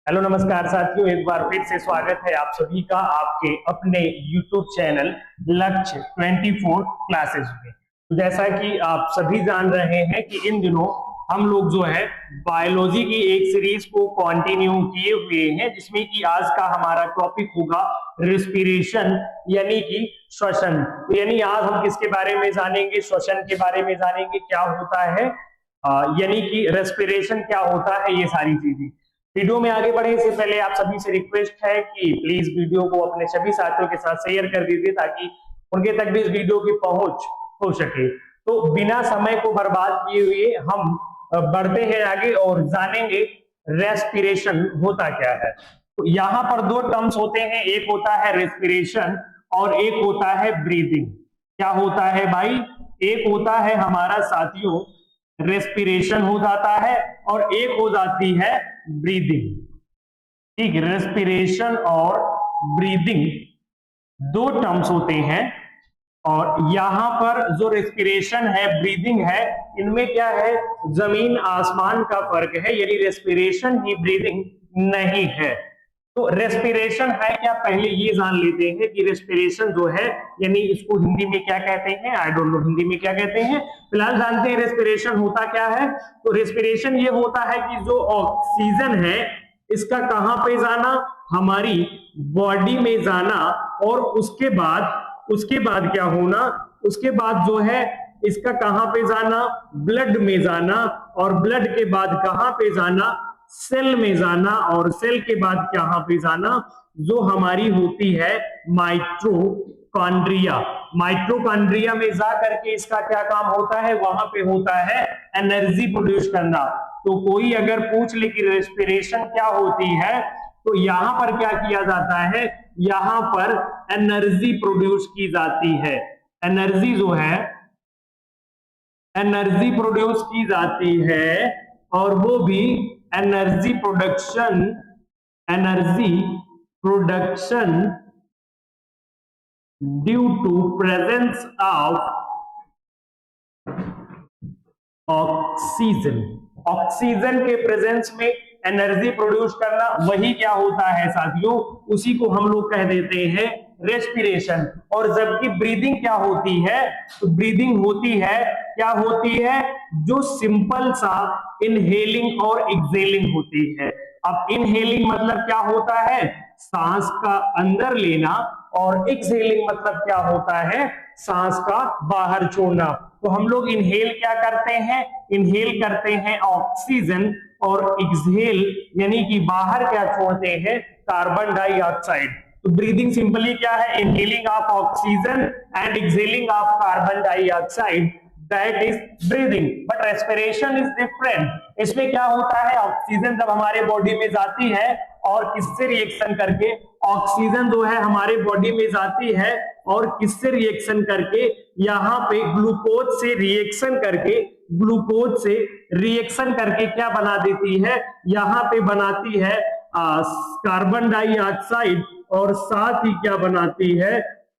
Hello नमस्कार साथियों, एक बार फिर से स्वागत है आप सभी का आपके अपने YouTube चैनल लक्ष्य 24 क्लासेस में। तो जैसा कि आप सभी जान रहे हैं कि इन दिनों हम लोग जो है बायोलॉजी की एक सीरीज को कंटिन्यू किए हुए हैं, जिसमें कि आज का हमारा टॉपिक होगा रेस्पिरेशन यानी कि श्वसन। तो यानी आज हम किसके बारे में जानेंगे? श्वसन के बारे में जानेंगे, क्या होता है यानी कि रेस्पिरेशन क्या होता है, ये सारी चीजें। वीडियो में आगे बढ़ने से पहले आप सभी से रिक्वेस्ट है कि प्लीज वीडियो को अपने सभी साथियों के साथ शेयर कर दीजिए ताकि उनके तक भी इस वीडियो की पहुंच हो सके। तो बिना समय को बर्बाद किए हुए हम बढ़ते हैं आगे और जानेंगे रेस्पिरेशन होता क्या है। तो यहाँ पर दो टर्म्स होते हैं, एक होता है रेस्पिरेशन और एक होता है ब्रीदिंग। क्या होता है भाई? एक होता है हमारा साथियों रेस्पिरेशन हो जाता है और एक हो जाती है ब्रीदिंग। ठीक, रेस्पिरेशन और ब्रीदिंग दो टर्म्स होते हैं और यहां पर जो रेस्पिरेशन है, ब्रीदिंग है, इनमें क्या है? जमीन आसमान का फर्क है, यानी रेस्पिरेशन ही ब्रीदिंग नहीं है। तो रेस्पिरेशन है क्या, पहले ये जान लेते हैं कि रेस्पिरेशन जो है यानी इसको हिंदी में क्या कहते हैं। आई डोंट नो हिंदी में क्या कहते हैं, फिलहाल जानते हैं रेस्पिरेशन होता क्या है। तो रेस्पिरेशन ये होता है कि जो ऑक्सीजन है इसका कहां पे जाना? हमारी बॉडी में जाना, और उसके बाद क्या होना? उसके बाद जो है इसका कहां पे जाना? ब्लड में जाना, और ब्लड के बाद कहां पे जाना? सेल में जाना, और सेल के बाद कहां पे जाना? जो हमारी होती है माइटोकॉन्ड्रिया। माइटोकॉन्ड्रिया में जा करके इसका क्या काम होता है? वहां पे होता है एनर्जी प्रोड्यूस करना। तो कोई अगर पूछ ले कि रेस्पिरेशन क्या होती है, तो यहां पर क्या किया जाता है? यहां पर एनर्जी प्रोड्यूस की जाती है। एनर्जी जो है एनर्जी प्रोड्यूस की जाती है, और वो भी energy production due to presence of oxygen. Oxygen के प्रेजेंस में एनर्जी प्रोड्यूस करना, वही क्या होता है साथियों? उसी को हम लोग कह देते हैं रेस्पिरेशन। और जबकि ब्रीदिंग क्या होती है? तो ब्रीदिंग होती है, क्या होती है? जो सिंपल सा इनहेलिंग और एक्सेलिंग होती है। अब इनहेलिंग मतलब क्या होता है? सांस का अंदर लेना, और एक्सेलिंग मतलब क्या होता है? सांस का बाहर छोड़ना। तो हम लोग इनहेल क्या करते हैं? इनहेल करते हैं ऑक्सीजन, और एक्सहेल यानी कि बाहर क्या छोड़ते हैं? Carbon dioxide. तो ब्रीदिंग सिंपली क्या है? Inhaling of oxygen and exhaling of carbon dioxide, that is breathing. But respiration is different. इसमें क्या होता है? ऑक्सीजन जब हमारे बॉडी में जाती है और किससे रिएक्शन करके? ऑक्सीजन जो है हमारे बॉडी में जाती है और किससे रिएक्शन करके? यहाँ पे ग्लूकोज से रिएक्शन करके क्या बना देती है? यहाँ पे बनाती है कार्बन डाइऑक्साइड, और साथ ही क्या बनाती है?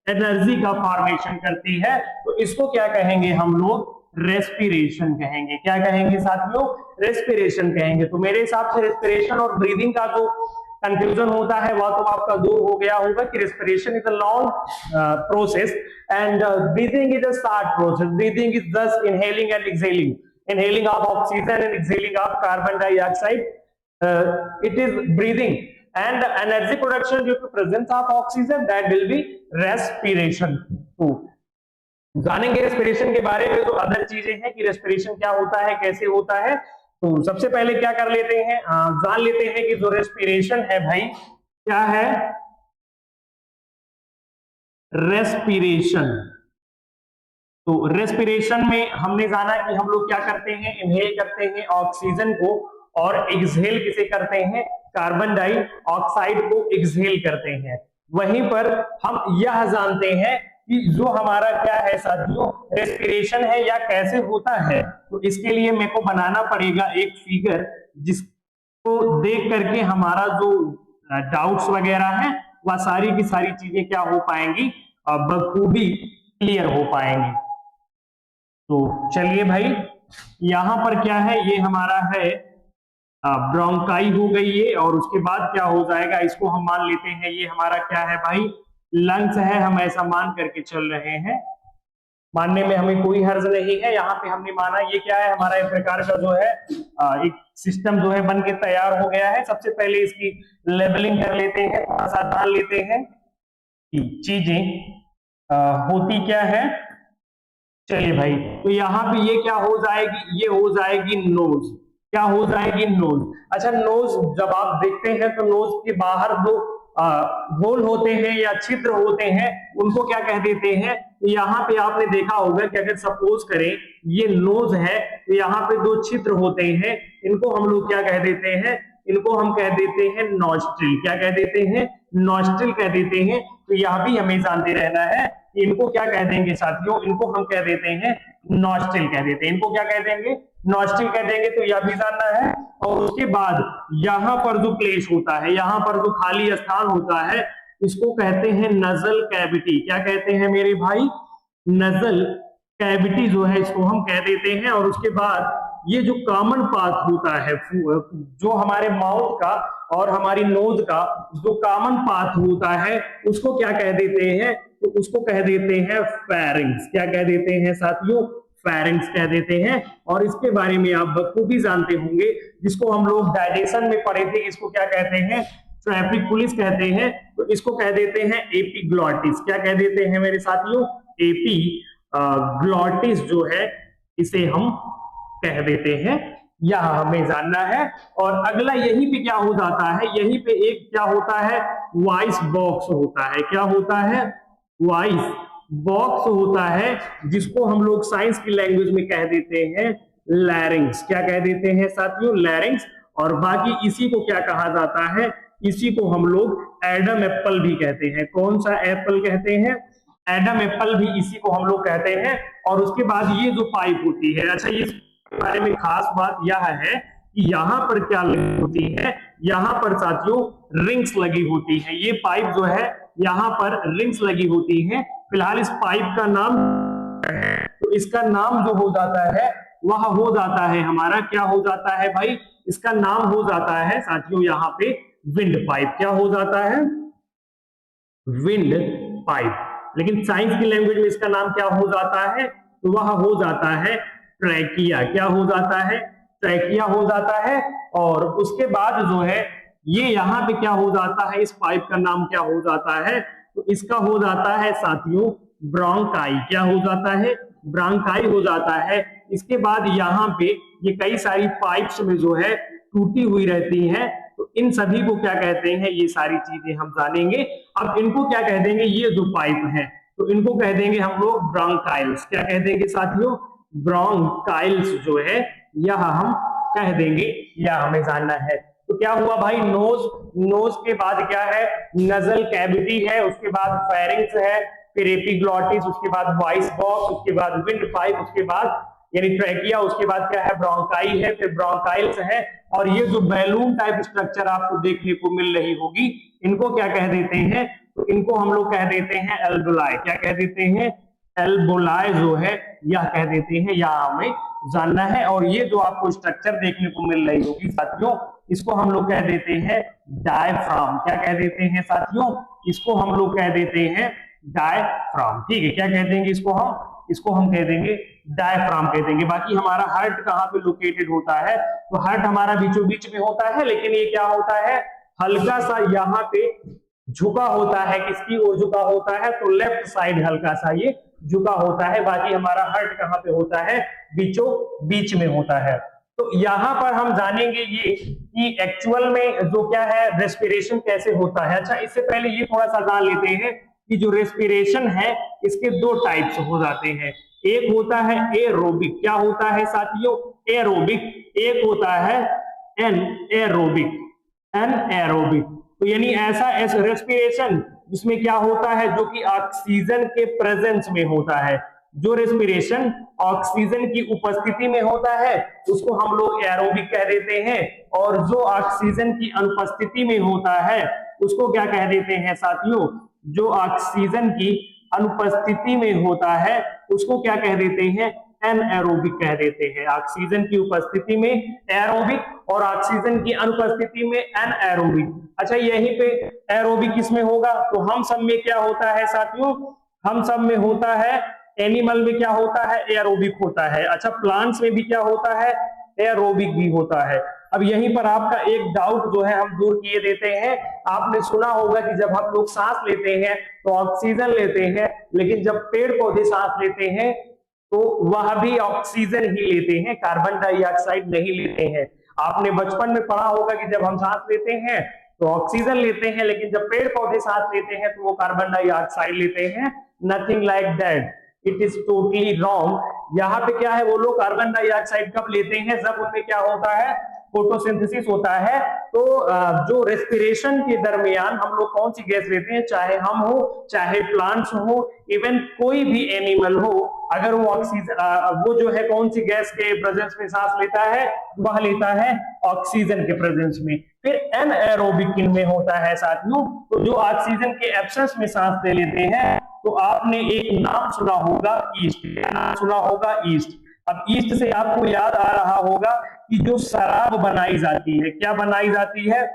एनर्जी का फॉर्मेशन करती है। तो इसको क्या कहेंगे हम लोग? रेस्पिरेशन कहेंगे। क्या कहेंगे साथियों? रेस्पिरेशन कहेंगे। तो मेरे हिसाब से रेस्पिरेशन और ब्रीदिंग का जो कंफ्यूजन होता है वह तो आपका दूर हो गया होगा कि respiration is a long process and breathing is a short process. Breathing is just inhaling and exhaling, inhaling of oxygen and exhaling of carbon dioxide. It is breathing, and energy production due to presence of oxygen, that will be respiration। तो जानेंगे respiration के बारे में। जो other चीजें हैं कि respiration क्या होता है, कैसे होता है, तो सबसे पहले क्या कर लेते हैं, जान लेते हैं कि जो रेस्पिरेशन है भाई क्या है? रेस्पिरेशन। तो रेस्पिरेशन में हमने जाना कि हम लोग क्या करते हैं? इनहेल करते हैं ऑक्सीजन को, और एक्सहेल किसे करते हैं? कार्बन डाइऑक्साइड को एक्सहेल करते हैं। वहीं पर हम यह जानते हैं कि जो हमारा क्या है साथियों, रेस्पिरेशन है या कैसे होता है। तो इसके लिए मेरे को बनाना पड़ेगा एक फिगर, जिसको देख करके हमारा जो डाउट्स वगैरह है वह सारी की सारी चीजें क्या हो पाएंगी? बखूबी क्लियर हो पाएंगी। तो चलिए भाई, यहां पर क्या है? ये हमारा है ब्रोंकाई हो गई ये, और उसके बाद क्या हो जाएगा, इसको हम मान लेते हैं ये हमारा क्या है भाई, लंग्स है, हम ऐसा मान करके चल रहे हैं, मानने में हमें कोई हर्ज नहीं है। यहाँ पे हमने माना ये क्या है, हमारा एक प्रकार का जो है एक सिस्टम जो है बन के तैयार हो गया है। सबसे पहले इसकी लेबलिंग कर लेते हैं, थोड़ा सा जान लेते हैं कि चीजें होती क्या है। चलिए भाई, तो यहाँ पे ये क्या हो जाएगी, ये हो जाएगी नोज। क्या हो जाएगी, नोज। अच्छा, नोज जब आप देखते हैं तो नोज के बाहर दो होल होते हैं या छिद्र होते हैं, उनको क्या कह देते हैं। तो यहाँ पे आपने देखा होगा कि अगर सपोज करें ये नोज है, तो यहाँ पे दो छिद्र होते हैं, इनको हम लोग क्या कह देते हैं, इनको हम कह देते हैं नॉस्ट्रिल। क्या कह देते हैं, नॉस्ट्रिल कह देते हैं। तो यह भी हमें जानते रहना है कि इनको क्या कह देंगे साथियों, इनको हम कह देते हैं नॉस्ट्रिल कह देते हैं, इनको क्या कह देंगे, नॉस्ट्रिल कह देंगे। तो यह भी जानना है। और उसके बाद यहाँ पर जो प्लेस होता है, यहाँ पर जो खाली स्थान होता है, इसको कहते हैं नजल कैविटी। क्या कहते हैं मेरे भाई, नजल कैविटी जो है इसको हम कह देते हैं। और उसके बाद ये जो कॉमन पाथ होता है, जो हमारे माउथ का और हमारी नोज का जो कॉमन पाथ होता है, उसको क्या कह देते हैं, तो उसको कह देते हैं फेरिंग्स। क्या कह देते हैं साथियों, फेरिंग्स कह देते हैं। और इसके बारे में आप बखूबी जानते होंगे, जिसको हम लोग डाइजेशन में पढ़े थे, इसको क्या कहते हैं, ट्रैपिकुलिस कहते हैं। तो इसको कह देते हैं एपिग्लॉटिस। क्या कह देते हैं मेरे साथियों, एपिग्लॉटिस जो है इसे हम कह देते हैं। यह हमें जानना है। और अगला यहीं पे क्या हो जाता है, यहीं पे एक क्या होता है, वॉइस बॉक्स होता है। क्या होता है, वॉइस बॉक्स होता है, जिसको हम लोग साइंस की लैंग्वेज में कह देते हैं लैरिंग्स। क्या कह देते हैं साथियों, लैरिंग्स। और बाकी इसी को क्या कहा जाता है, इसी को हम लोग एडम एप्पल भी कहते हैं। कौन सा एप्पल कहते हैं, एडम एप्पल भी इसी को हम लोग कहते हैं। और उसके बाद ये जो पाइप होती है, अच्छा ये बारे में खास बात यह है कि यहाँ पर क्या लगी होती है, यहाँ पर साथियों रिंग्स लगी होती है। ये पाइप जो है यहाँ पर रिंग्स लगी होती है। फिलहाल इस पाइप का नाम है, तो इसका नाम जो हो जाता है वह हो जाता है हमारा, क्या हो जाता है भाई, इसका नाम हो जाता है साथियों यहाँ पे विंड पाइप। क्या हो जाता है, विंड पाइप। लेकिन साइंस की लैंग्वेज में इसका नाम क्या हो जाता है, तो वह हो जाता है ट्रैकिया। क्या हो जाता है, ट्रैकिया हो जाता है। और उसके बाद जो है ये यहाँ पे क्या हो जाता है, इस पाइप का नाम क्या हो जाता है, तो इसका हो जाता है साथियों ब्रोंकाई। क्या हो जाता है, ब्रोंकाई हो जाता है। इसके बाद यहाँ पे ये कई सारी पाइप्स में जो है टूटी हुई रहती हैं, तो इन सभी को क्या कहते हैं, ये सारी चीजें हम जानेंगे। अब इनको क्या कह देंगे, ये जो पाइप है तो इनको कह देंगे हम लोग ब्रोंकाइल्स। क्या कह देंगे साथियों, ब्रोंकाइल्स जो है यह हम कह देंगे, यह हमें जानना है। तो क्या हुआ भाई, नोज, नोज के बाद क्या है, नजल कैविटी है, उसके बाद फेरिंग्स है, फिर एपिग्लॉटिस, उसके बाद वॉइस बॉक्स, उसके बाद विंड पाइप, उसके बाद यानी ट्रैकिया, उसके बाद क्या है ब्रोंकाई है, फिर ब्रोंकाइल्स है। और ये जो बैलून टाइप स्ट्रक्चर आपको देखने को मिल रही होगी, इनको क्या कह देते हैं, तो इनको हम लोग कह देते हैं एल्बुलाई। क्या कह देते हैं, एल्बुलाई जो है यह कह देते हैं, यह हमें जानना है। और ये जो आपको स्ट्रक्चर देखने को मिल रही होगी साथियों, इसको हम लोग कह देते हैं डायफ्राम। क्या कह देते हैं साथियों, इसको हम लोग कह देते हैं डायफ्राम। ठीक है, क्या कह देंगे इसको हम, इसको हम कह देंगे डायफ्राम कह देंगे। बाकी हमारा हार्ट कहाँ पे लोकेटेड होता है, तो हार्ट हमारा बीचों बीच में होता है, लेकिन ये क्या होता है, हल्का सा यहाँ पे झुका होता है। किसकी ओर झुका होता है, तो लेफ्ट साइड हल्का सा ये झुका होता है। बाकी हमारा हार्ट कहाँ पे होता है, बीचों बीच में होता है। तो यहाँ पर हम जानेंगे ये कि एक्चुअल में जो क्या है रेस्पिरेशन कैसे होता है। अच्छा, इससे पहले ये थोड़ा सा जान लेते हैं कि जो रेस्पिरेशन है इसके दो टाइप्स हो जाते हैं। एक होता है एरोबिक। क्या होता है साथियों, एरोबिक। एक होता है एन एरोबिक, एन एरोबिक। तो यानी ऐसा रेस्पिरेशन जिसमें क्या होता है, जो कि ऑक्सीजन के प्रेजेंस में होता है। जो रेस्पिरेशन ऑक्सीजन की उपस्थिति में होता है उसको हम लोग एरोबिक कह देते हैं। और जो ऑक्सीजन की अनुपस्थिति में होता है उसको क्या कह देते हैं साथियों, जो ऑक्सीजन की अनुपस्थिति में होता है उसको क्या कह देते हैं, एनएरोबिक कह देते हैं। ऑक्सीजन की उपस्थिति में एरोबिक और ऑक्सीजन की अनुपस्थिति में एनएरोबिक। अच्छा, यहीं पे एरोबिक किसमें होगा? तो हम सब में क्या होता है साथियों? हम सब में होता है, एनिमल में क्या होता है? एरोबिक होता है। अच्छा, प्लांट्स में भी क्या होता है? एरोबिक भी होता है। अब यहीं पर आपका एक डाउट जो है हम दूर किए देते हैं। आपने सुना होगा कि जब हम लोग सांस लेते हैं तो ऑक्सीजन लेते हैं, लेकिन जब पेड़ पौधे सांस लेते हैं तो वह भी ऑक्सीजन ही लेते हैं, कार्बन डाइऑक्साइड नहीं लेते हैं। आपने बचपन में पढ़ा होगा कि जब हम सांस लेते हैं तो ऑक्सीजन लेते हैं, लेकिन जब पेड़ पौधे सांस लेते हैं तो वो कार्बन डाइऑक्साइड लेते हैं। Nothing like that, it is totally wrong. यहाँ पे क्या है, वो लोग कार्बन डाइऑक्साइड कब लेते हैं? जब उनमें क्या होता है? फोटोसिंथेसिस होता है। तो जो रेस्पिरेशन के दरमियान हम लोग कौन सी गैस लेते हैं, चाहे हम हो, चाहे प्लांट्स हो, इवन कोई भी एनिमल हो, अगर वो ऑक्सीजन वो जो है कौन सी गैस के प्रेजेंस में सांस लेता है? वह लेता है ऑक्सीजन के प्रेजेंस में। फिर एनएरोबिक किनमें होता है साथियों? तो जो ऑक्सीजन के एब्सेंस में सांस ले लेते हैं, तो आपने एक नाम सुना होगा, ईस्ट। नाम सुना होगा? ईस्ट। अब ईस्ट से आपको याद आ रहा होगा कि जो शराब बनाई जाती है, क्या बनाई जाती है?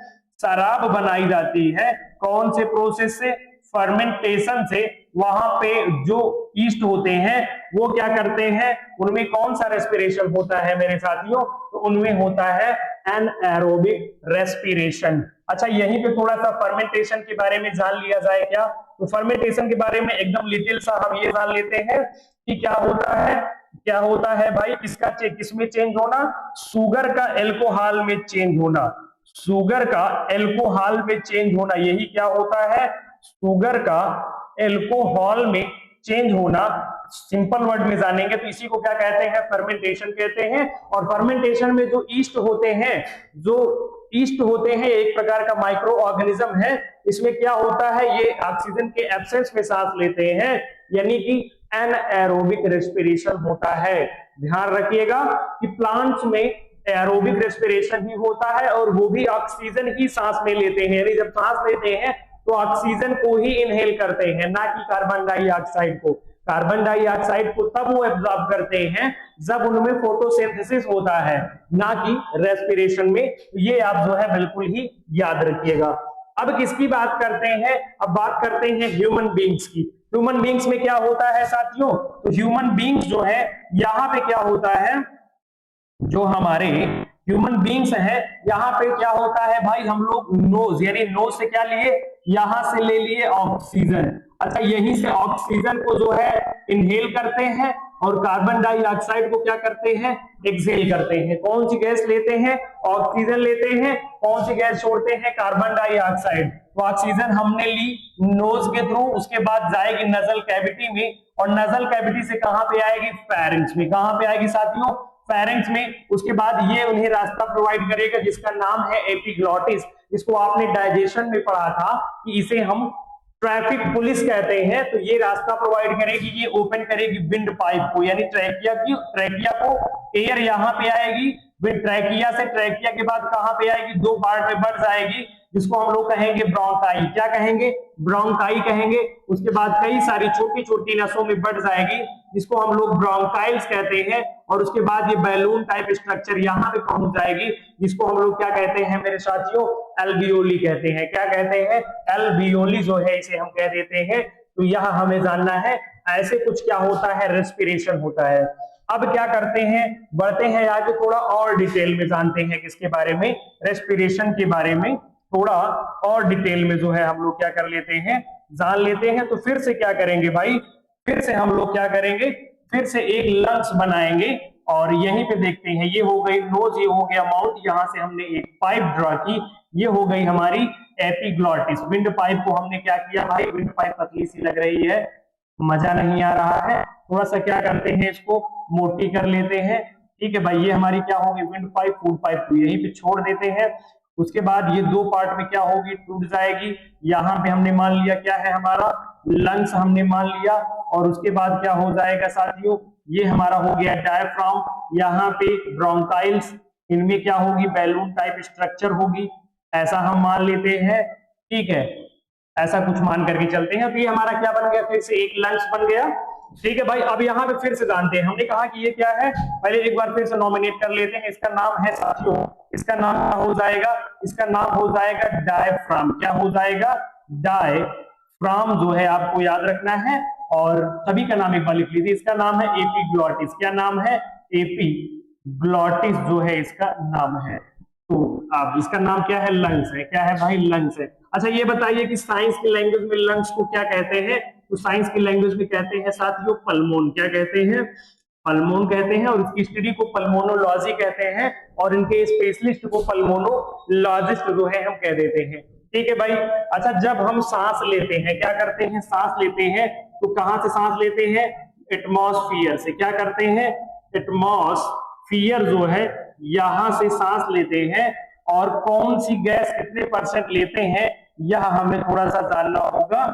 शराब बनाई जाती है। कौन से प्रोसेस से? फर्मेंटेशन से। वहां पे जो ईस्ट होते हैं वो क्या करते हैं? उनमें कौन सा रेस्पिरेशन होता है मेरे साथियों? तो उनमें होता है एनएरोबिक रेस्पिरेशन। अच्छा, यहीं पे थोड़ा सा फर्मेंटेशन के बारे में जान लिया जाए क्या? तो फर्मेंटेशन के बारे में एकदम लिटिल सा हम ये जान लेते हैं कि क्या होता है। क्या होता है भाई? किसका किसमें चेंज होना? शुगर का एल्कोहल में चेंज होना। शुगर का एल्कोहल में चेंज होना, यही क्या होता है? शुगर का एल्कोहल में चेंज होना। सिंपल वर्ड में जानेंगे तो इसी को क्या कहते हैं? फर्मेंटेशन कहते हैं। और फर्मेंटेशन में जो ईस्ट होते हैं, जो ईस्ट होते हैं एक प्रकार का माइक्रो ऑर्गेनिज्म है। इसमें क्या होता है? ये ऑक्सीजन के एब्सेंस में सांस लेते हैं, यानी कि एनएरोबिक रेस्पिरेशन होता है। ध्यान रखिएगा कि प्लांट्स में एरोबिक रेस्पिरेशन ही होता है और वो भी ऑक्सीजन ही सांस में लेते हैं। यानी जब सांस लेते हैं तो ऑक्सीजन को ही इनहेल करते हैं, ना कि कार्बन डाइऑक्साइड को। कार्बन डाइऑक्साइड को तब वो एब्जॉर्ब करते हैं जब उनमें फोटोसिंथेसिस होता है, ना कि रेस्पिरेशन में। ये आप जो है बिल्कुल ही याद रखिएगा। अब किसकी बात करते हैं? अब बात करते हैं ह्यूमन बींग्स की। ह्यूमन बींग्स में क्या होता है साथियों? तो ह्यूमन बींग्स जो है, यहाँ पे क्या होता है? जो हमारे ह्यूमन बींग्स हैं, यहाँ पे क्या होता है भाई? हम लोग नोज, यानी नोज से क्या लिए? यहां से ले लिए ऑक्सीजन। अच्छा, यहीं से ऑक्सीजन को जो है इनहेल करते हैं और कार्बन डाइऑक्साइड को क्या करते हैं? एक्सहेल करते हैं। कौन सी गैस लेते हैं? ऑक्सीजन लेते हैं। कौन सी गैस छोड़ते हैं? Carbon dioxide. तो ऑक्सीजन हमने ली नोज के थ्रू, उसके बाद जाएगी नजल कैविटी में, और नजल कैविटी से कहां पे आएगी? फेरिंक्स में। कहां पे आएगी साथियों? फेरिंक्स में। उसके बाद ये उन्हें रास्ता प्रोवाइड करेगा जिसका नाम है एपिग्लॉटिस। इसको आपने डाइजेशन में पढ़ा था कि इसे हम ट्रैफिक पुलिस कहते हैं। तो ये रास्ता प्रोवाइड करेगी, ये ओपन करेगी विंड पाइप को, यानी ट्रैकिया को एयर यहाँ पे आएगी, ट्रैकिया से, ट्रैकिया के बाद कहां पे आएगी? दो पार्ट में बढ़ जाएगी, जिसको हम लोग कहेंगे ब्रोंकाई। क्या कहेंगे? ब्रोंकाई कहेंगे। उसके बाद कई सारी छोटी छोटी नसों में बढ़ जाएगी, जिसको हम लोग ब्रोंकाइल्स कहते हैं। और उसके बाद ये बैलून टाइप स्ट्रक्चर यहाँ पे पहुंच जाएगी, जिसको हम लोग क्या कहते हैं मेरे साथियों? एल्वियोली कहते हैं। क्या कहते हैं? एल्वियोली जो है इसे हम कह देते हैं। तो यह हमें जानना है। ऐसे कुछ क्या होता है? रेस्पिरेशन होता है। अब क्या करते हैं? बढ़ते हैं आगे, थोड़ा और डिटेल में जानते हैं किसके बारे में? रेस्पिरेशन के बारे में थोड़ा और डिटेल में जो है हम लोग क्या कर लेते हैं? जान लेते हैं। तो फिर से क्या करेंगे भाई? फिर से हम लोग क्या करेंगे? फिर से एक लंग्स बनाएंगे और यहीं पे देखते हैं। ये हो गई नोज, ये हो गया माउथ, यहां से हमने एक पाइप ड्रॉ की, ये हो गई हमारी एपिग्लॉटिस। विंड पाइप को हमने क्या किया भाई? विंड पाइप पतली सी लग रही है, मजा नहीं आ रहा है, थोड़ा सा क्या करते हैं? इसको मोटी कर लेते हैं। ठीक है भाई, ये हमारी क्या होगी? विंड पाइप, फूड पाइप को यहीं पे छोड़ देते हैं। उसके बाद ये दो पार्ट में क्या होगी? टूट जाएगी। यहाँ पे हमने मान लिया क्या है हमारा? लंग्स हमने मान लिया। और उसके बाद क्या हो जाएगा साथियों? ये हमारा हो गया डायफ्राम, यहाँ पे ब्रोंकाइल्स, इनमें क्या होगी? बैलून टाइप स्ट्रक्चर होगी, ऐसा हम मान लेते हैं। ठीक है, ऐसा कुछ मान करके चलते हैं। तो ये हमारा क्या बन गया? फिर से एक लंग्स बन गया। ठीक है भाई, अब यहाँ पे फिर से जानते हैं, हमने कहा कि ये क्या है, पहले एक बार फिर से नॉमिनेट कर लेते हैं। इसका नाम है साथियों, इसका नाम हो जाएगा, इसका नाम हो जाएगा डायफ्राम। क्या हो जाएगा? डायफ्राम जो है आपको याद रखना है, और सभी का नाम एक बार लिख लीजिए। इसका नाम है एपीग्लॉटिस। क्या नाम है? एपीग्लॉटिस जो है इसका नाम है। तो अब इसका नाम क्या है? लंग्स है। क्या है भाई? लंग्स है। अच्छा ये बताइए कि साइंस की लैंग्वेज में लंग्स को क्या कहते हैं? तो साइंस की लैंग्वेज में कहते हैं साथियों पल्मोन। क्या कहते हैं? पल्मोन कहते हैं। और इसकी स्टडी को पल्मोनोलॉजी कहते हैं, और इनके स्पेशलिस्ट को पल्मोनोलॉजिस्ट जो है हम कह देते हैं। ठीक है भाई। अच्छा जब हम सांस लेते हैं, क्या करते हैं? सांस लेते हैं तो कहां से सांस लेते हैं? एटमॉस्फियर से। क्या करते हैं? एटमॉस्फियर जो है यहां से सांस लेते हैं। और कौन सी गैस कितने % लेते हैं यह हमें थोड़ा सा जानना होगा।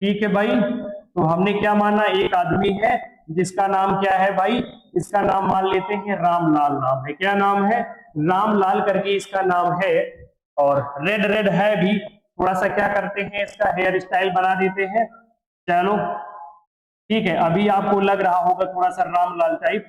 ठीक है भाई। तो हमने क्या माना? एक आदमी है जिसका नाम क्या है भाई? इसका नाम मान लेते हैं रामलाल नाम है। क्या नाम है? रामलाल करके इसका नाम है। और रेड रेड है भी, थोड़ा सा क्या करते हैं इसका हेयर स्टाइल बना देते हैं। चलो ठीक है, अभी आपको लग रहा होगा थोड़ा सा रामलाल टाइप।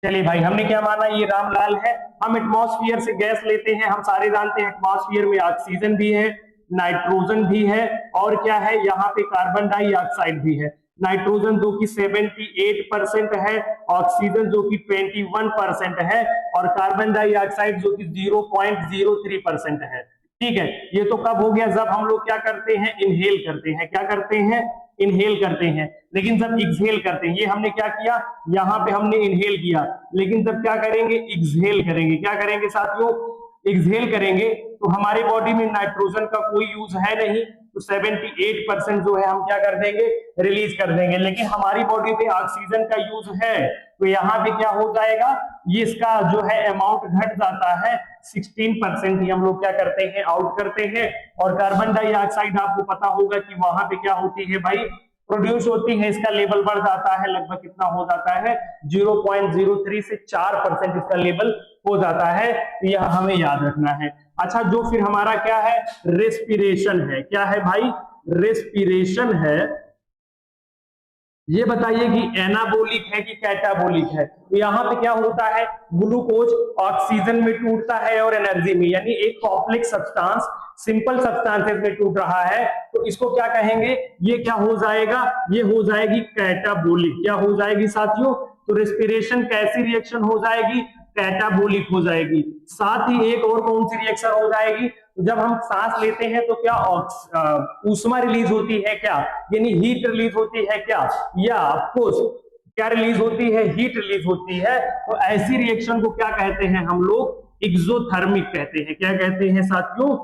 चलिए भाई, हमने क्या माना? ये रामलाल है। हम एटमॉस्फियर से गैस लेते हैं। हम सारे जानते हैं एटमॉस्फियर में ऑक्सीजन भी है, नाइट्रोजन भी है, और क्या है यहाँ पे? कार्बन डाइऑक्साइड भी है। नाइट्रोजन जो कि 78% है, ऑक्सीजन जो कि 21% है, और कार्बन डाइऑक्साइड जो कि 0.03% है। ठीक है, ये तो कब हो गया? जब हम लोग क्या करते हैं? इनहेल करते हैं। क्या करते हैं? इनहेल करते हैं। लेकिन जब एक्सहेल करते हैं, ये हमने क्या किया? यहाँ पे हमने इनहेल किया, लेकिन जब क्या करेंगे? एक्सहेल करेंगे। क्या करेंगे साथियों? एक्सहेल करेंगे। तो हमारे बॉडी में नाइट्रोजन का कोई यूज है नहीं, तो 78% जो है हम क्या कर देंगे? रिलीज कर देंगे। लेकिन हमारी बॉडी में ऑक्सीजन का यूज है, तो यहाँ पे क्या हो जाएगा? ये इसका जो है अमाउंट घट जाता है। 16% ही हम लोग क्या करते हैं? आउट करते हैं। और कार्बन डाइऑक्साइड आपको पता होगा कि वहां पे क्या होती है भाई? प्रोड्यूस होती है। इसका लेवल बढ़ जाता है, लगभग कितना हो जाता है? 0.03 से 4% इसका लेवल हो जाता है। तो यह हमें याद रखना है। अच्छा जो फिर हमारा क्या है? रेस्पिरेशन है। क्या है भाई? रेस्पिरेशन है। ये बताइए कि एनाबोलिक है कि कैटाबोलिक है? तो यहाँ पे क्या होता है? ग्लूकोज ऑक्सीजन में टूटता है और एनर्जी में, यानी एक कॉम्प्लेक्स सब्सटेंस सिंपल सब्सटेंसेस में टूट रहा है, तो इसको क्या कहेंगे? ये क्या हो जाएगा? ये हो जाएगी कैटाबोलिक। क्या हो जाएगी साथियों? तो रेस्पिरेशन कैसी रिएक्शन हो जाएगी? कैटाबोलिक हो जाएगी। साथ ही एक और कौन सी रिएक्शन हो जाएगी? जब हम सांस लेते हैं तो क्या ऊष्मा रिलीज होती है क्या? यानी हीट रिलीज होती है क्या? या ऑफकोर्स क्या रिलीज होती है? हीट रिलीज होती है। तो ऐसी रिएक्शन को क्या कहते हैं हम लोग? एक्सोथर्मिक कहते हैं। क्या कहते हैं साथियों?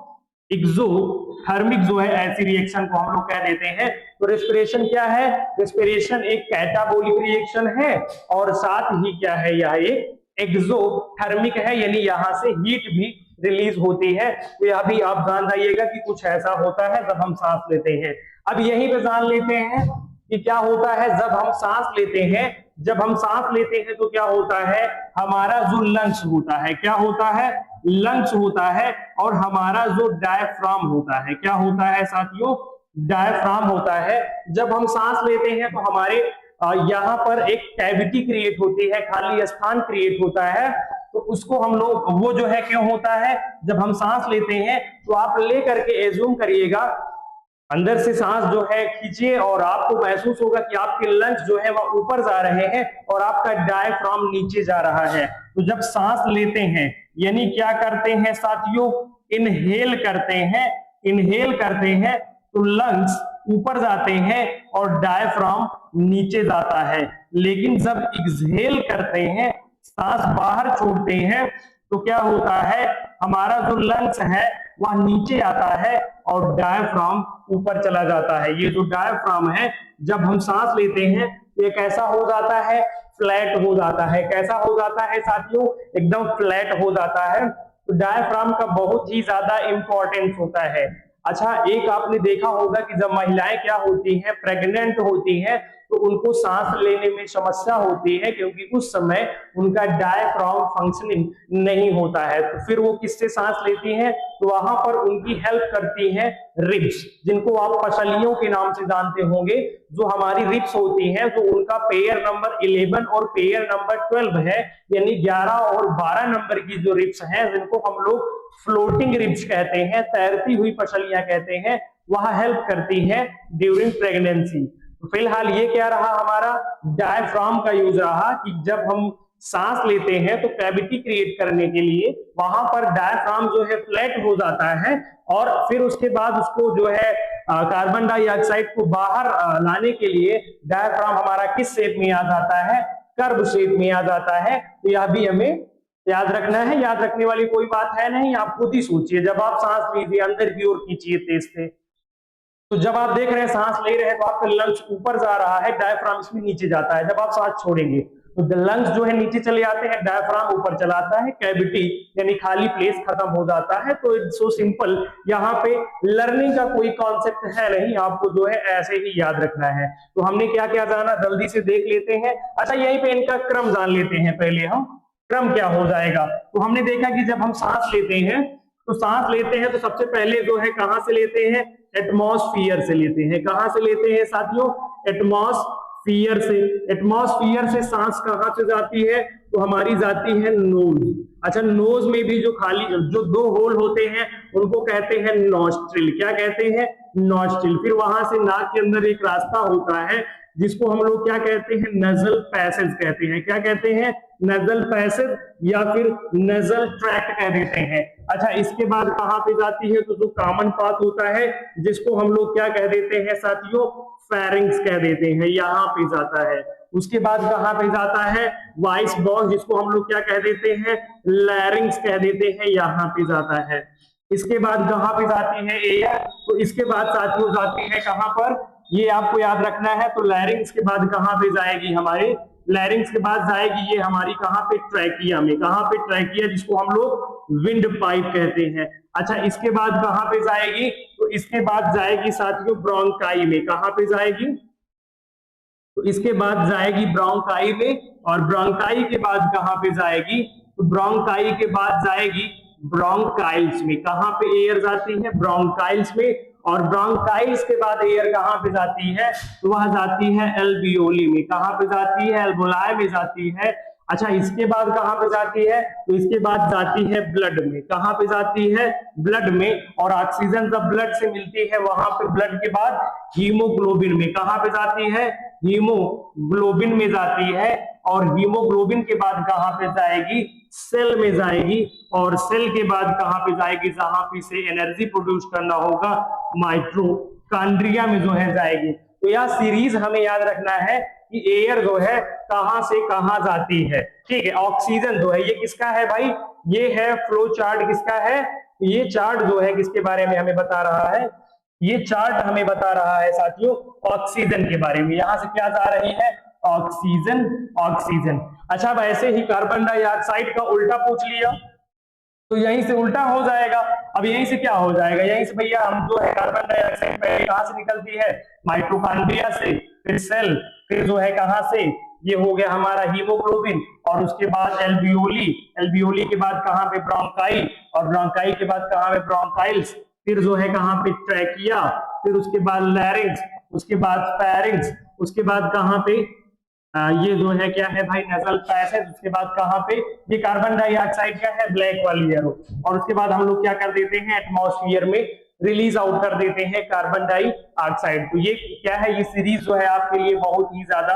एक्सोथर्मिक जो है ऐसी रिएक्शन को हम लोग कह देते हैं। तो रेस्पिरेशन क्या है? रेस्पिरेशन एक कैटाबोलिक रिएक्शन है, और साथ ही क्या है? यह एक एक्सोथर्मिक है, यानी यहां से हीट भी रिलीज होती है। तो यह भी आप जान जाइएगा कि कुछ ऐसा होता है जब हम सांस लेते हैं। अब यहीं पे जान लेते हैं कि क्या होता है जब हम सांस लेते हैं। जब हम सांस लेते हैं तो क्या होता है? हमारा जो लंग्स होता है, क्या होता है? लंग्स होता है। और हमारा जो डायफ्राम होता है, क्या होता है साथियों? डायफ्राम होता है। जब हम सांस लेते हैं तो हमारे यहाँ पर एक कैविटी क्रिएट होती है, खाली स्थान क्रिएट होता है। तो उसको हम लोग, वो जो है क्यों होता है? जब हम सांस लेते हैं तो आप ले करके एज्यूम करिएगा, अंदर से सांस जो है खींचिए, और आपको महसूस होगा कि आपके लंग्स जो है वह ऊपर जा रहे हैं और आपका डायफ्राम नीचे जा रहा है। तो जब सांस लेते हैं, यानी क्या करते हैं साथियों? इनहेल करते हैं। इनहेल करते हैं तो लंग्स ऊपर जाते हैं और डायफ्राम नीचे जाता है। लेकिन जब एक्सहेल करते हैं, सांस बाहर छोड़ते हैं, तो क्या होता है? हमारा जो लंग्स है वह नीचे आता है और डायफ्राम ऊपर चला जाता है। ये जो डायफ्राम है, जब हम सांस लेते हैं ये कैसा हो जाता है? फ्लैट हो जाता है। कैसा हो जाता है साथियों? एकदम फ्लैट हो जाता है। तो डायफ्राम का बहुत ही ज्यादा इंपॉर्टेंस होता है। अच्छा एक आपने देखा होगा कि जब महिलाएं क्या होती हैं? प्रेग्नेंट होती हैं, तो उनको सांस लेने में समस्या होती है, क्योंकि उस समय उनका डायफ्राम फंक्शनिंग नहीं होता है। तो फिर वो किससे सांस लेती हैं? तो वहां पर उनकी हेल्प करती हैं रिब्स, जिनको आप पसलियों के नाम से जानते होंगे। जो हमारी रिब्स होती हैं, जो उनका पेयर नंबर 11 और पेयर नंबर 12 है, यानी 11 और 12 नंबर की जो रिब्स हैं, जिनको हम लोग फ्लोटिंग रिब्स कहते हैं, तैरती हुई पसलियां कहते हैं, वह हेल्प करती हैं ड्यूरिंग प्रेगनेंसी। तो फिलहाल ये क्या रहा, हमारा डायफ्राम का यूज रहा कि जब हम सांस लेते हैं तो कैविटी क्रिएट करने के लिए वहां पर डायफ्राम जो है फ्लैट हो जाता है, और फिर उसके बाद उसको जो है कार्बन डाइऑक्साइड को बाहर लाने के लिए डायफ्राम हमारा किस शेप में आ जाता है? कर्व शेप में आ जाता है। तो यह भी हमें याद रखना है। याद रखने वाली कोई बात है नहीं, आप खुद ही सोचिए। जब आप सांस लीजिए, अंदर की ओर खींचिए तेज से, तो जब आप देख रहे हैं सांस ले रहे हैं तो आपका लंग्स ऊपर जा रहा है, डायफ्राम इसमें नीचे जाता है। जब आप सांस छोड़ेंगे तो लंग्स जो है नीचे चले जाते हैं, डायफ्राम ऊपर चला आता है, कैविटी यानी खाली प्लेस खत्म हो जाता है। तो इट्स सो सिंपल। यहाँ पे लर्निंग का कोई कॉन्सेप्ट है नहीं, आपको जो है ऐसे ही याद रखना है। तो हमने क्या क्या जाना, जल्दी से देख लेते हैं। अच्छा, यहीं पे इनका क्रम जान लेते हैं पहले हम, क्रम क्या हो जाएगा। तो हमने देखा कि जब हम सांस लेते हैं तो सांस लेते हैं तो सबसे पहले जो है कहां से लेते हैं? एटमॉस्फियर से लेते हैं। कहां से लेते हैं साथियों? एटमॉस्फियर से। एटमॉस्फियर से सांस कहां से जाती है? तो हमारी जाती है नोज। अच्छा, नोज में भी जो खाली जो दो होल होते हैं उनको कहते हैं नॉस्ट्रिल। क्या कहते हैं? नॉस्ट्रिल। फिर वहां से नाक के अंदर एक रास्ता होता है जिसको हम लोग क्या कहते हैं? नजल पैसेज कहते हैं। क्या कहते हैं? नजल पैसेज या फिर नजल ट्रैक्ट कह देते हैं। अच्छा, इसके बाद कहां पे जाती है? तो जो कॉमन पाथ होता है जिसको हम लोग क्या कह देते हैं साथियों? फेरिंग्स कह देते हैं, यहाँ पे जाता है। उसके बाद कहां पे जाता है? वॉइस बॉक्स, जिसको हम लोग क्या कह देते हैं? लैरिंग्स कह देते हैं, यहाँ पे जाता है। इसके बाद कहां पे जाती है? एयर। तो इसके बाद साथियों जाती है कहां पर? ये आपको याद रखना है। तो लैरिंग्स के बाद कहां पे जाएगी? हमारे लैरिंग्स के बाद जाएगी ये हमारी कहां पे? ट्रैकिया में। कहां पे? ट्रैकिया, जिसको हम लोग विंड पाइप कहते हैं। अच्छा, इसके बाद कहां पे जाएगी? तो इसके बाद जाएगी साथियों ब्रोंकाई में। कहां पे जाएगी? तो इसके बाद जाएगी ब्रोंकाई में, और ब्रोंकाई के बाद कहां पे जाएगी? तो ब्रोंकाई के बाद जाएगी ब्रोंकाइल्स में। कहां पे एयर जाती है? ब्रोंकाइल्स में। और ब्रोंकाइल्स के बाद एयर कहां पे जाती है? तो वह जाती है एल्वियोली में। कहां पे जाती है? एल्वोलाई में जाती है। अच्छा, इसके बाद कहां पे जाती है? तो इसके बाद जाती है ब्लड में। कहां पे जाती है? ब्लड में। और ऑक्सीजन जब ब्लड से मिलती है वहां पे ब्लड के बाद हीमोग्लोबिन में। कहां पे जाती है? हीमोग्लोबिन में जाती है। और हीमोग्लोबिन के बाद कहां पे जाएगी? सेल में जाएगी। और सेल के बाद कहां पे जाएगी? जहां पे से एनर्जी प्रोड्यूस करना होगा, माइटोकॉन्ड्रिया में जो है जाएगी। तो यह सीरीज हमें याद रखना है कि एयर जो है कहां से कहां जाती है। ठीक है, ऑक्सीजन जो है ये किसका है भाई? ये है फ्लो चार्ट। किसका है? ये चार्ट जो है किसके बारे में हमें बता रहा है? ये चार्ट हमें बता रहा है साथियों ऑक्सीजन के बारे में। यहां से क्या जा रही है? Oxygen, oxygen. अच्छा, अब ऐसे ही कार्बन डाइऑक्साइड का उल्टा पूछ लिया तो यहीं से उल्टा हो जाएगा। अब यहीं से क्या हो जाएगा? यहीं से भैया हम जो है कार्बन डाइऑक्साइड पहले कहां से निकलती है? माइटोकॉन्ड्रिया से, फिर सेल, फिर जो है कहां से? ये हो गया हमारा हीमोग्लोबिन, और उसके बाद एल्वियोली, एल्वियोली के बाद कहां पे? ब्रोंकाई, और ब्रोंकाई के बाद कहां पे? ब्रोंकाइल्स, फिर जो है कहां पे? ट्रैकिया, फिर उसके बाद लैरिंग्स, उसके बाद फेरिंग्स, उसके बाद कहां पे? ये जो है क्या है भाई? Nasal passage. उसके बाद कहां पे? ये कार्बन डाइऑक्साइड का है, ब्लैक वाली एरो। और उसके बाद हम लोग क्या कर देते हैं? एटमॉस्फेयर में रिलीज आउट कर देते हैं कार्बन डाइऑक्साइड। तो ये क्या है? ये सीरीज जो है आपके लिए बहुत ही ज्यादा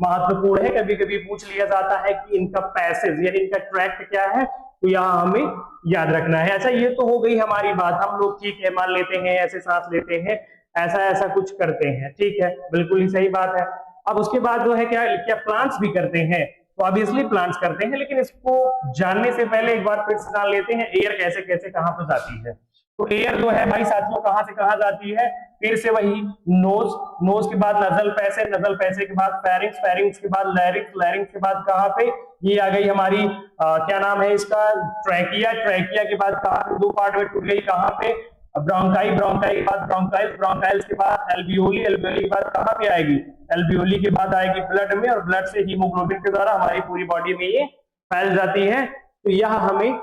महत्वपूर्ण है। कभी कभी पूछ लिया जाता है कि इनका पैसेज यानी इनका ट्रैक्ट क्या है, तो यहाँ हमें याद रखना है। अच्छा, ये तो हो गई हमारी बात। हम लोग ठीक है मान लेते हैं, ऐसे सांस लेते हैं, ऐसा ऐसा कुछ करते हैं, ठीक है, बिल्कुल ही सही बात है। अब उसके बाद जो है क्या क्या प्लांट्स भी करते हैं? तो ऑब्वियसली प्लांट्स करते हैं, लेकिन इसको जानने से पहले एक बार फिर से जान लेते हैं एयर कैसे कैसे कहां पर जाती है। तो एयर जो है भाई साथियों कहां से कहां जाती है? फिर से वही नोज, नोज के बाद नजल पैसे, नजल पैसे के बाद फेरिंग्स, फेरिंग्स के बाद लैरिंक्स, लैरिंक्स के बाद कहां पे? ये आ गई हमारी क्या नाम है इसका? ट्रैकिया, ट्रैकिया के बाद कहां पे? दो पार्ट में टूट गई, कहां पे? ब्रोंकाई, ब्रोंकाई के बाद ब्रोंकाइल्स, ब्रोंकाइल्स के बाद एल्वियोली, एल्वियोली के बाद कहाँ पे आएगी, एल्वियोली के बाद आएगी ब्लड में, और ब्लड से हीमोग्लोबिन के द्वारा हमारी पूरी बॉडी में ये फैल जाती है। तो यह हमें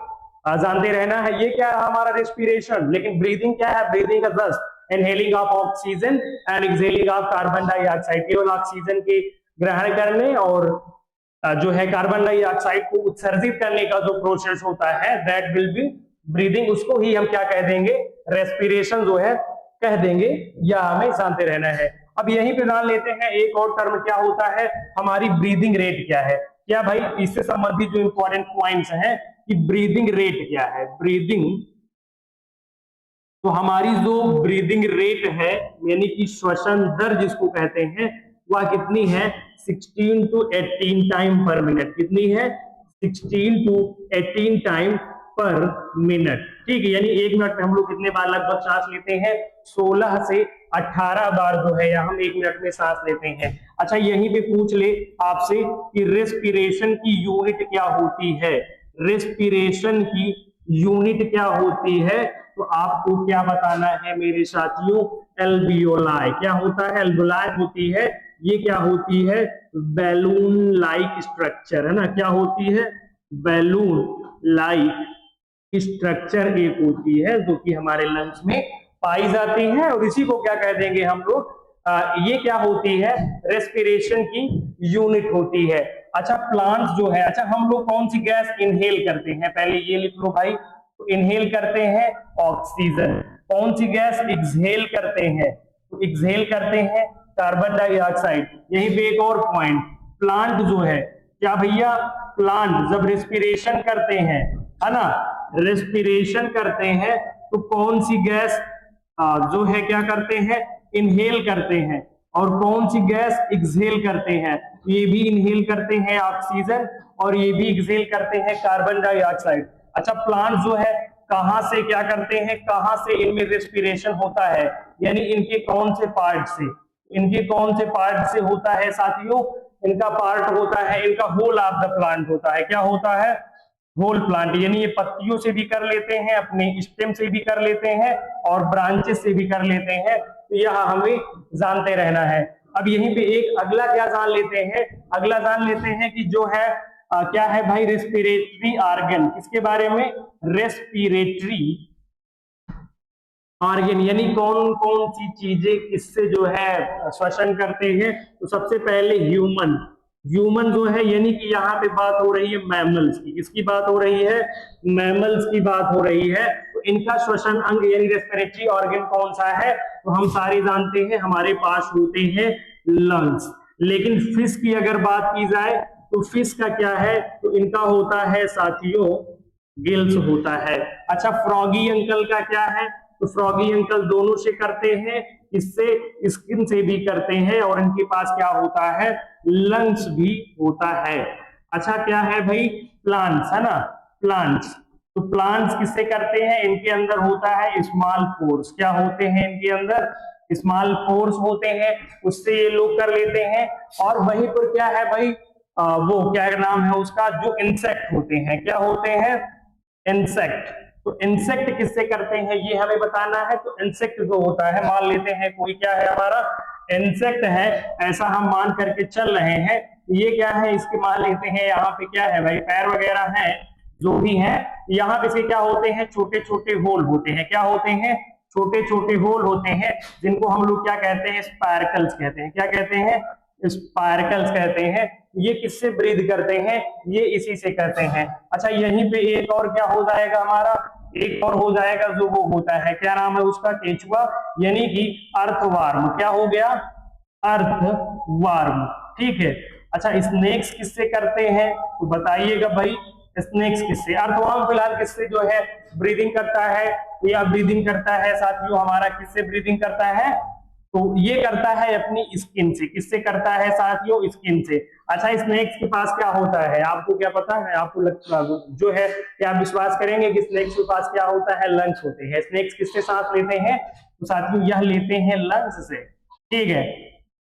जानते रहना है। ये क्या है हमारा रेस्पिरेशन। लेकिन ब्रीदिंग क्या है, ब्रीदिंग का just inhaling of oxygen and exhaling of carbon dioxide. केवल ऑक्सीजन के ग्रहण करने और जो है कार्बन डाइऑक्साइड को उत्सर्जित करने का जो प्रोसेस होता है, दैट विल बी ब्रीदिंग। उसको ही हम क्या कह देंगे, रेस्पिरेशन जो है कह देंगे। या हमें जानते रहना है। अब यहीं पे जान लेते हैं एक और टर्म क्या होता है, हमारी ब्रीदिंग रेट क्या है। क्या भाई, इससे संबंधित जो इंपॉर्टेंट पॉइंट्स हैं कि ब्रीदिंग रेट क्या है। ब्रीदिंग, तो हमारी जो ब्रीदिंग रेट है यानी कि श्वसन दर जिसको कहते हैं, वह कितनी है, 16 to 18 टाइम पर मिनट। कितनी है, 16 to 18 टाइम पर मिनट। ठीक है, यानी 1 मिनट में हम लोग कितने बार लगभग सांस लेते हैं, 16 से 18 बार जो है या हम 1 मिनट में सांस लेते हैं। अच्छा, यहीं पे पूछ ले आपसे कि रेस्पिरेशन की यूनिट क्या होती है। रेस्पिरेशन की यूनिट क्या होती है, तो आपको क्या बताना है मेरे साथियों, एल्वियोलाई। क्या होता है, एल्वियोलाई होती है, ये क्या होती है, बैलून लाइक स्ट्रक्चर, है ना। क्या होती है, बैलून लाइक स्ट्रक्चर एक होती है जो कि हमारे लंग्स में पाई जाती है, और इसी को क्या कह देंगे हम लोग, ये क्या होती है, रेस्पिरेशन की यूनिट होती है। अच्छा, प्लांट्स जो है, अच्छा हम लोग कौन सी गैस इनहेल करते हैं, पहले ये लिख लो भाई। तो इनहेल करते हैं ऑक्सीजन। कौन सी गैस एक्सहेल करते हैं, तो एक्सहेल करते हैं कार्बन डाइऑक्साइड। यहीं पे एक और पॉइंट, प्लांट जो है, क्या भैया, प्लांट जब रेस्पिरेशन करते हैं, है ना, रेस्पिरेशन करते हैं, तो कौन सी गैस जो है क्या करते हैं, इनहेल करते हैं, और कौन सी गैस एक्सहेल करते हैं। ये भी इनहेल करते हैं ऑक्सीजन, और ये भी एक्सहेल करते हैं कार्बन डाइऑक्साइड। अच्छा, प्लांट जो है कहां से क्या करते हैं, कहां से इनमें रेस्पिरेशन होता है, यानी इनके कौन से पार्ट से, इनके कौन से पार्ट से होता है साथियों, इनका पार्ट होता है, इनका होल ऑफ द प्लांट होता है। क्या होता है, होल प्लांट, यानी ये पत्तियों से भी कर लेते हैं, अपने स्टेम से भी कर लेते हैं, और ब्रांचेस से भी कर लेते हैं। तो यह हमें जानते रहना है। अब यहीं पे एक अगला क्या जान लेते हैं, अगला जान लेते हैं कि जो है क्या है भाई, रेस्पिरेटरी ऑर्गन। किसके बारे में, रेस्पिरेटरी ऑर्गन, यानी कौन कौन सी चीजें किससे जो है श्वसन करते हैं। तो सबसे पहले ह्यूमन, ह्यूमन जो है, यानी कि यहाँ पे बात हो रही है मैमल्स की। किसकी बात हो रही है, मैमल्स की बात हो रही है। तो इनका श्वसन अंग यानी रेस्पिरेटरी ऑर्गन कौन सा है, तो हम सारे जानते हैं हमारे पास होते हैं लंग्स। लेकिन फिश की अगर बात की जाए तो फिश का क्या है, तो इनका होता है साथियों गिल्स होता है। अच्छा, फ्रॉगी अंकल का क्या है, तो फ्रॉगी अंकल दोनों से करते हैं, इससे स्किन से भी करते हैं, और इनके पास क्या होता है, लंग्स भी होता है। अच्छा, क्या है भाई, प्लांट्स, है ना, प्लांट्स। तो प्लांट्स किससे करते हैं, इनके अंदर होता है स्मॉल पोर्स। क्या होते हैं इनके अंदर, स्मॉल पोर्स होते हैं, उससे ये लोग कर लेते हैं। और वहीं पर क्या है भाई, वो क्या नाम है उसका, जो इंसेक्ट होते हैं, क्या होते हैं, इंसेक्ट। तो इंसेक्ट किससे करते हैं ये हमें बताना है। तो इंसेक्ट जो होता है, मान लेते हैं कोई क्या है हमारा इंसेक्ट है, ऐसा हम मान करके चल रहे हैं। ये क्या है, इसके मान लेते हैं यहाँ पे क्या है भाई, पैर वगैरह है जो भी है, यहाँ पे इसके क्या होते हैं, छोटे छोटे होल होते हैं। क्या होते हैं, छोटे छोटे होल होते हैं, जिनको हम लोग क्या कहते हैं, स्पार्कल्स कहते हैं। क्या कहते हैं, स्पार्कल्स कहते हैं। ये किससे ब्रीद करते हैं, ये इसी से करते हैं। अच्छा, यहीं पे एक और क्या हो जाएगा हमारा, एक और हो जाएगा जो वो होता है, क्या नाम है उसका, केचुआ, यानी कि अर्थवार्म। क्या हो गया, अर्थवार्म। ठीक है। अच्छा, स्नेक्स किससे करते हैं, तो बताइएगा भाई, स्नेक्स किससे, अर्थवार्म फिलहाल किससे जो है ब्रीदिंग करता है, या ब्रीदिंग करता है साथियों हमारा, किससे ब्रीदिंग करता है, तो ये करता है अपनी स्किन से। किससे करता है साथियों, स्किन से। अच्छा, स्नेक्स के पास क्या होता है, आपको क्या पता है, आपको जो है क्या विश्वास करेंगे कि स्नेक्स के पास क्या होता है, लंग्स होते हैं। स्नेक्स किससे सांस लेते हैं, तो साथियों यह लेते हैं लंग्स से। ठीक है,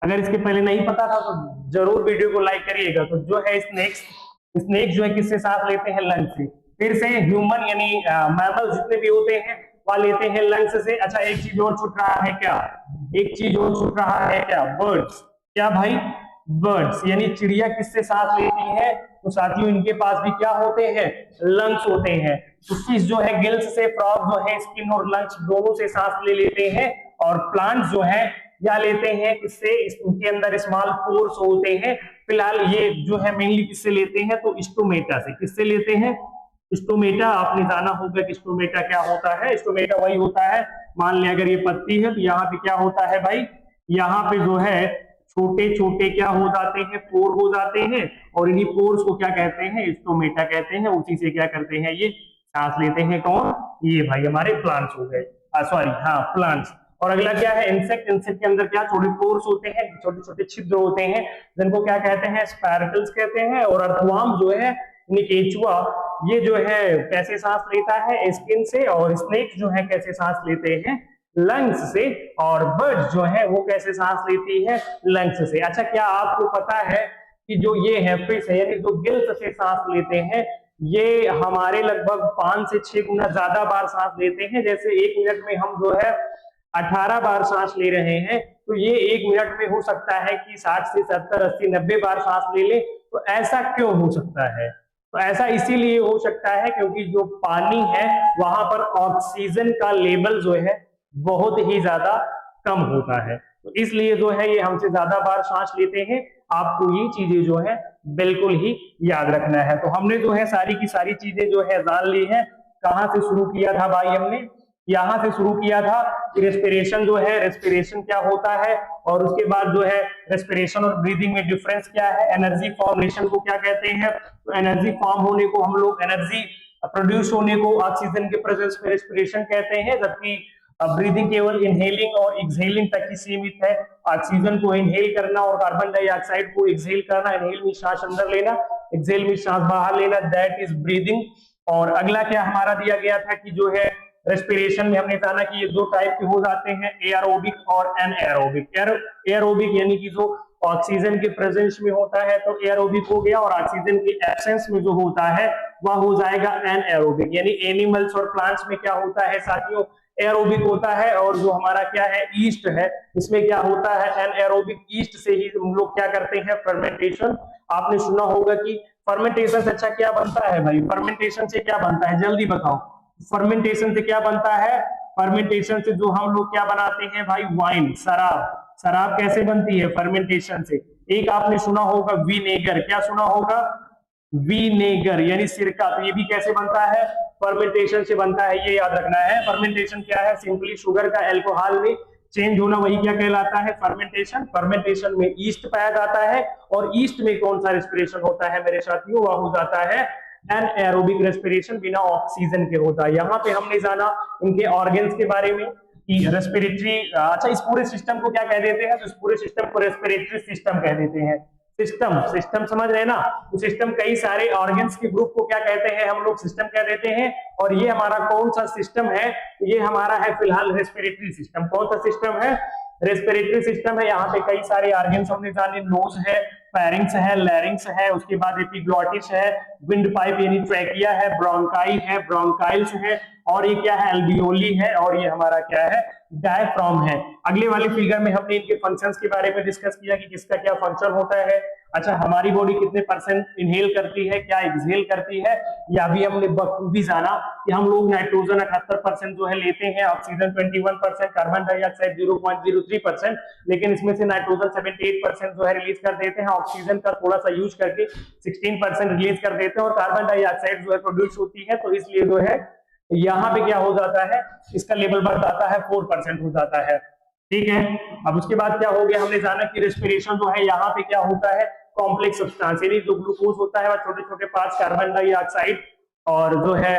अगर इसके पहले नहीं पता था तो जरूर वीडियो को लाइक करिएगा। तो जो है स्नेक्स जो है किससे सांस लेते हैं, लंग्स से। फिर से ह्यूमन यानी मैमल जितने भी होते हैं वह लेते हैं लंग्स से। अच्छा एक चीज और छूट रहा है क्या, एक चीज और छूट रहा है क्या, बर्ड्स। क्या भाई, बर्ड्स यानी चिड़िया किससे सांस लेती है, तो साथियों इनके पास भी क्या होते हैं, लंग्स होते हैं। तो फिश जो है गिल्स से, फ्रॉग जो है स्किन और लंग्स दोनों से सांस ले लेते हैं। और प्लांट्स जो है क्या लेते हैं, इससे इनके अंदर स्मॉल पोर्स होते हैं। फिलहाल ये जो है मेनली किससे लेते हैं, तो स्टोमेटा से। किससे लेते हैं, स्टोमेटा। आपने जाना होगा कि स्टोमेटा क्या होता है। स्टोमेटा वही होता है, मान लिया अगर ये पत्ती है तो यहाँ पे क्या होता है भाई, यहाँ पे जो है छोटे छोटे क्या हो जाते हैं, पोर हो जाते हैं। और इन्हीं पोर्स को क्या कहते हैं, स्टोमेटा कहते हैं। उसी से क्या करते हैं, ये सांस लेते हैं। कौन, ये भाई हमारे प्लांट्स हो गए, सॉरी हाँ प्लांट्स। और अगला क्या है, इंसेक्ट। इंसेक्ट के अंदर क्या छोटे पोर्स होते हैं, छोटे छोटे छिद्र होते हैं, जिनको क्या कहते हैं, स्पाइरकल्स कहते हैं। और अर्थवर्म जो है, केचुआ, ये जो है कैसे सांस लेता है, स्किन से। और स्नेक जो है कैसे सांस लेते हैं, लंग्स से। और बर्ड जो है वो कैसे सांस लेती है, लंग्स से। अच्छा क्या आपको पता है कि जो ये है फिश है, यानी जो गिल्स से सांस लेते हैं, ये हमारे लगभग 5 से 6 गुना ज्यादा बार सांस लेते हैं। जैसे 1 मिनट में हम जो है 18 बार सांस ले रहे हैं, तो ये 1 मिनट में हो सकता है कि 60 से 70, 80, 90 बार सांस ले ले। तो ऐसा क्यों हो सकता है, तो ऐसा इसीलिए हो सकता है क्योंकि जो पानी है वहां पर ऑक्सीजन का लेवल जो है बहुत ही ज्यादा कम होता है। तो इसलिए जो है ये हमसे ज्यादा बार सांस लेते हैं। आपको ये चीजें जो है बिल्कुल ही याद रखना है। तो हमने जो है सारी की सारी चीजें जो है जान ली है। कहां से शुरू किया था भाई, हमने यहां से शुरू किया था कि रेस्पिरेशन जो है, रेस्पिरेशन क्या होता है, और उसके बाद जो है रेस्पिरेशन और ब्रीदिंग में डिफरेंस क्या है, एनर्जी फॉर्मेशन को क्या कहते हैं। तो एनर्जी फॉर्म होने को हम लोग, एनर्जी प्रोड्यूस होने को ऑक्सीजन के प्रेजेंस में रेस्पिरेशन कहते हैं। जबकि ब्रीदिंग केवल इनहेलिंग और एक्सहेलिंग तक ही सीमित है। ऑक्सीजन को इनहेल करना और कार्बन डाइऑक्साइड को एक्सहेल करना, इनहेल में सांस अंदर लेना, एक्सहेल में सांस बाहर लेना, दैट इज ब्रीदिंग। और अगला क्या हमारा दिया गया था कि जो है रेस्पिरेशन में हमने जाना कि ये 2 टाइप के हो जाते हैं, एयरोबिक और एनएरोबिक। एयरोबिक यानी कि जो ऑक्सीजन के प्रेजेंस में होता है तो एयरोबिक हो गया, और ऑक्सीजन के एब्सेंस में जो होता है वह हो जाएगा एनएरोबिक। यानी एनिमल्स और प्लांट्स में क्या होता है साथियों, एरोबिक होता है। और जो हमारा क्या है, ईस्ट है, इसमें क्या होता है, एनएरोबिक। ईस्ट से ही हम लोग क्या करते हैं, फर्मेंटेशन। आपने सुना होगा कि फर्मेंटेशन से अच्छा क्या बनता है भाई, फर्मेंटेशन से क्या बनता है, जल्दी बताओ। फर्मेंटेशन से क्या बनता है, फर्मेंटेशन से जो हम लोग क्या बनाते हैं भाई, वाइन, शराब। शराब कैसे बनती है, फर्मेंटेशन से। एक आपने सुना होगा विनेगर, क्या सुना होगा, विनेगर यानी सिरका। तो ये भी कैसे बनता है, फर्मेंटेशन से बनता है, ये याद रखना है। फर्मेंटेशन क्या है, सिंपली शुगर का अल्कोहल में चेंज होना, वही क्या कहलाता है, फर्मेंटेशन। फर्मेंटेशन में ईस्ट पाया जाता है, और ईस्ट में कौन सा रेस्पिरेशन होता है मेरे साथियों, वह हो जाता है एनएरोबिक रेस्पिरेशन, बिना ऑक्सीजन के होता है। यहाँ पे हमने जाना इनके ऑर्गन्स के बारे में कि रेस्पिरेटरी, अच्छा इस पूरे सिस्टम को क्या कह देते हैं, तो इस पूरे सिस्टम को रेस्पिरेटरी सिस्टम कह देते हैं। सिस्टम, सिस्टम समझ रहे हैं ना, तो सिस्टम कई सारे ऑर्गन्स के ग्रुप को क्या कहते हैं, हम लोग सिस्टम कह देते हैं। और ये हमारा कौन सा सिस्टम है, ये हमारा है फिलहाल रेस्पिरेटरी सिस्टम। कौन सा सिस्टम है, रेस्पिरेटरी सिस्टम है। यहाँ पे कई सारे ऑर्गन्स हमने जाने, नोज है, पैरिंग्स है, लैरिंग्स है, उसके बाद एपिग्लॉटिस है, विंड पाइप यानी ट्रैकिया है, ब्रोंकाई है, ब्रोंकाइल्स है, और ये क्या है, अल्वियोली है, और ये हमारा क्या है, डायफ्राम है। अगले वाले फिगर में हमने इनके फंक्शंस के बारे में डिस्कस किया कि किसका क्या फंक्शन होता है। अच्छा हमारी बॉडी कितने परसेंट इनहेल करती है, क्या एक्सहेल करती है, या भी हमने बखूबी जाना कि हम लोग नाइट्रोजन 78% जो है लेते हैं, ऑक्सीजन 21%, कार्बन डाइऑक्साइड 0.03%, लेकिन इसमें से नाइट्रोजन 78% जो है रिलीज कर देते हैं, ऑक्सीजन का थोड़ा सा यूज करके 16% रिलीज कर देते हैं, और कार्बन डाइऑक्साइड जो है प्रोड्यूस होती है। तो इसलिए जो है यहाँ पे क्या हो जाता है, इसका लेवल बढ़ जाता है, 4% हो जाता है। ठीक है, अब उसके बाद क्या हो गया, हमने जाना कि रेस्पिरेशन जो है यहाँ पे क्या होता है, कॉम्प्लेक्स सब्सटेंस यानी जो ग्लूकोज होता है वह छोटे छोटे पार्ट्स, कार्बन डाइऑक्साइड और जो है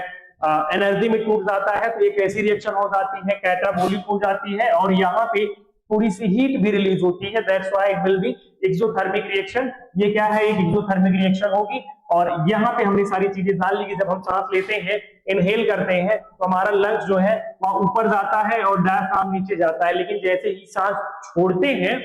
एनर्जी में टूट जाता है। तो एक ऐसी रिएक्शन हो जाती है, कैटाबोलिक हो जाती है, और यहाँ पे थोड़ी सी हीट भी रिलीज होती है, that's why it will be exothermic reaction. ये क्या है, एक एक्सोथर्मिक रिएक्शन होगी। और यहाँ पे हमने सारी चीजें जान ली कि जब हम सांस लेते हैं, इनहेल करते हैं, तो हमारा लंग्स जो है वह ऊपर जाता है और डायफ्राम नीचे जाता है, लेकिन जैसे ही सांस छोड़ते हैं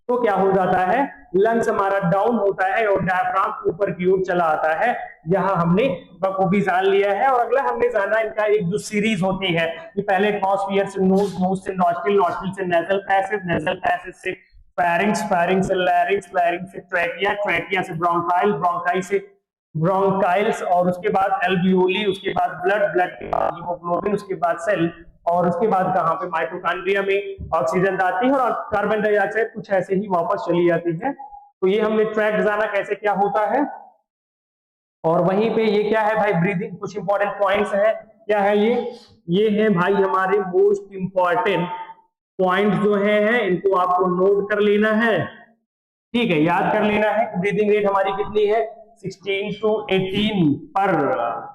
तो क्या हो जाता है, लंग्स हमारा डाउन होता है और डायफ्राम ऊपर की ओर चला आता है। यहाँ हमने बखूबी जान लिया है। और अगला हमने जाना इनका एक जो सीरीज होती है कि पहले एटमॉस्फेयर से नोज, नोज से नॉस्ट्रिल, नॉस्ट्रिल से नेजल पैसेज, नेजल पैसेज से फेरिंक्स, फेरिंक्स से लैरिंक्स, लैरिंक्स से ट्रैकिया, ट्रैकिया से ब्रोंकाइल, ब्रोंकाई से ब्रोंकाइल्स, और उसके बाद एल्वियोली, उसके बाद ब्लड, ब्लड के बाद हीमोग्लोबिन, उसके बाद सेल, और उसके बाद कहां पे माइटोकॉन्ड्रिया में ऑक्सीजन जाती है और कार्बन डाइऑक्साइड कुछ ऐसे ही वापस चली जाती है। तो ये हमने ट्रैक जाना कैसे क्या होता है। और वहीं पे ये क्या है भाई, ब्रीदिंग, कुछ इंपॉर्टेंट पॉइंट्स है। क्या है ये है भाई हमारे मोस्ट इंपॉर्टेंट पॉइंट जो है इनको आपको नोट कर लेना है। ठीक है, याद कर लेना है। ब्रीदिंग रेट हमारी कितनी है, 16 to 18 पर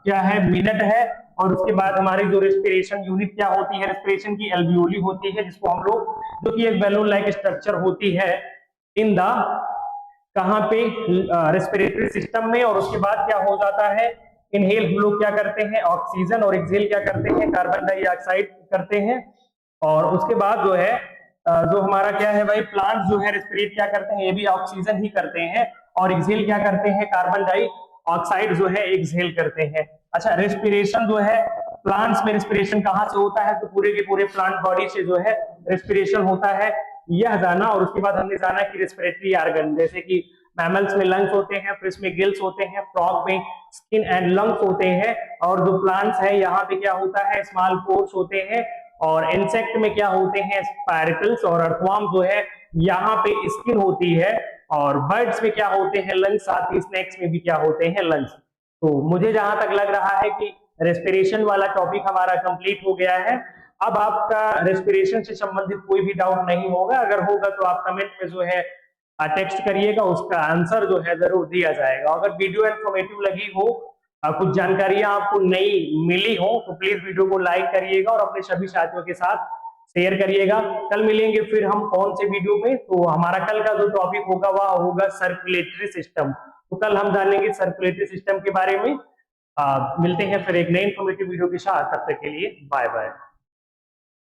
क्या है मिनट है। और उसके बाद हमारी जो रेस्पिरेशन यूनिट क्या होती है, रेस्पिरेशन की एल्वियोली होती है, जिसको हम लोग, जो कि एक बैलून लाइक स्ट्रक्चर होती है इन द कहां पे, रेस्पिरेटरी सिस्टम में। और उसके बाद क्या हो जाता है, इनहेल हम लोग क्या करते हैं ऑक्सीजन, और एक्सहेल क्या करते हैं कार्बन डाइऑक्साइड करते हैं। और उसके बाद जो है जो हमारा क्या है भाई, प्लांट जो है रेस्पिरेट क्या करते हैं, ये भी ऑक्सीजन ही करते हैं, और एक्सहेल क्या करते हैं कार्बन डाइऑक्साइड जो है एक्सहेल करते हैं। अच्छा, रेस्पिरेशन जो है प्लांट्स में, रेस्पिरेशन कहां से होता है, तो पूरे के पूरे प्लांट बॉडी से जो है रेस्पिरेशन होता है, यह जाना। और उसके बाद हमने जाना कि रेस्पिरेटरी ऑर्गन, जैसे कि मैमल्स में लंग्स होते हैं, फिश में गिल्स होते हैं, फ्रॉग में स्किन एंड लंग्स होते हैं, और जो प्लांट्स है यहाँ पे क्या होता है स्मॉल पोर्स होते हैं, और इंसेक्ट में क्या होते हैं स्पाइरकल्स, और अर्थवर्म जो है यहाँ पे स्किन होती है, और बर्ड्स में क्या होते हैं लंग्स, साथ ही स्नेक्स में भी क्या होते हैं लंग्स। तो मुझे जहां तक लग रहा है कि रेस्पिरेशन वाला टॉपिक हमारा कंप्लीट हो गया है। अब आपका रेस्पिरेशन से संबंधित कोई भी डाउट नहीं होगा, अगर होगा तो आप कमेंट में जो है टेक्स्ट करिएगा, उसका आंसर जो है जरूर दिया जाएगा। अगर वीडियो इन्फॉर्मेटिव लगी हो, कुछ जानकारियां आपको नई मिली हो, तो प्लीज वीडियो को लाइक करिएगा और अपने सभी साथियों के साथ शेयर करिएगा। कल मिलेंगे फिर हम कौन से वीडियो में, तो हमारा कल का जो टॉपिक होगा वह होगा सर्कुलेटरी सिस्टम। तो कल हम जानेंगे सर्कुलेटरी सिस्टम के बारे में। मिलते हैं फिर एक नए इन्फॉर्मेटिव वीडियो के साथ, तब तक के लिए बाय बाय।